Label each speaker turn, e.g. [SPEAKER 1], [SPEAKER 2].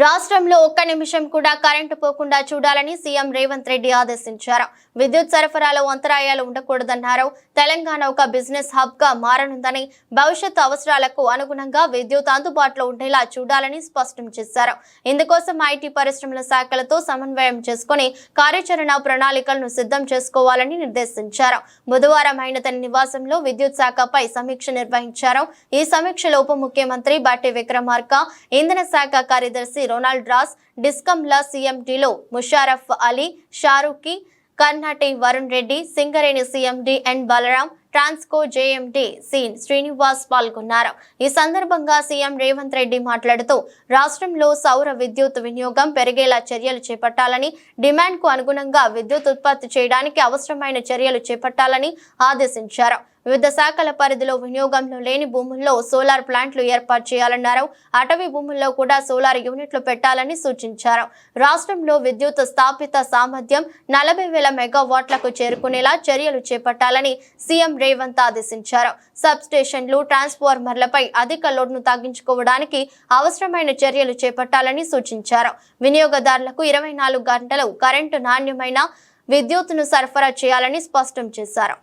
[SPEAKER 1] రాష్ట్రంలో ఒక్క నిమిషం కూడా కరెంటు పోకుండా చూడాలని సీఎం రేవంత్ రెడ్డి ఆదేశించారు. విద్యుత్ సరఫరాలో అంతరాయాలు ఉండకూడదన్నారు. తెలంగాణ ఒక బిజినెస్ హబ్ గా మారనుందని, భవిష్యత్తు అవసరాలకు అనుగుణంగా విద్యుత్ అందుబాటులో ఉండేలా చూడాలని స్పష్టం చేశారు. ఇందుకోసం ఐటీ పరిశ్రమల శాఖలతో సమన్వయం చేసుకుని కార్యాచరణ ప్రణాళికలను సిద్ధం చేసుకోవాలని నిర్దేశించారు. బుధవారం ఆయన తన నివాసంలో విద్యుత్ శాఖపై సమీక్ష నిర్వహించారు. ఈ సమీక్షలో ఉప ముఖ్యమంత్రి బట్టి విక్రమార్క, ఇంధన శాఖ కార్యదర్శి రోనాల్డ్ రాస్, డిస్కంల సీఎండీలో Musharraf Ali, Sharukhi, Karnati Varun Reddy, Singareni CMD N Balaram, Transco JMD సీన్ శ్రీనివాస్ పాల్గొన్నారు. ఈ సందర్భంగా సీఎం రేవంత్ రెడ్డి మాట్లాడుతూ రాష్ట్రంలో సౌర విద్యుత్ వినియోగం పెరిగేలా చర్యలు చేపట్టాలని, డిమాండ్ కు అనుగుణంగా విద్యుత్ ఉత్పత్తి చేయడానికి అవసరమైన చర్యలు చేపట్టాలని ఆదేశించారు. వివిధ శాఖల పరిధిలో వినియోగంలో లేని భూముల్లో సోలార్ ప్లాంట్లు ఏర్పాటు చేయాలన్నారు. అటవీ భూముల్లో కూడా సోలార్ యూనిట్లు పెట్టాలని సూచించారు. రాష్ట్రంలో విద్యుత్ స్థాపిత సామర్థ్యం 40,000 మెగావాట్లకు చేరుకునేలా చర్యలు చేపట్టాలని సీఎం రేవంత్ ఆదేశించారు. సబ్ స్టేషన్లు, ట్రాన్స్ఫార్మర్లపై అధిక లోడ్ను తగ్గించుకోవడానికి అవసరమైన చర్యలు చేపట్టాలని సూచించారు. వినియోగదారులకు 24 గంటలు కరెంటు నాణ్యమైన విద్యుత్తును సరఫరా చేయాలని స్పష్టం చేశారు.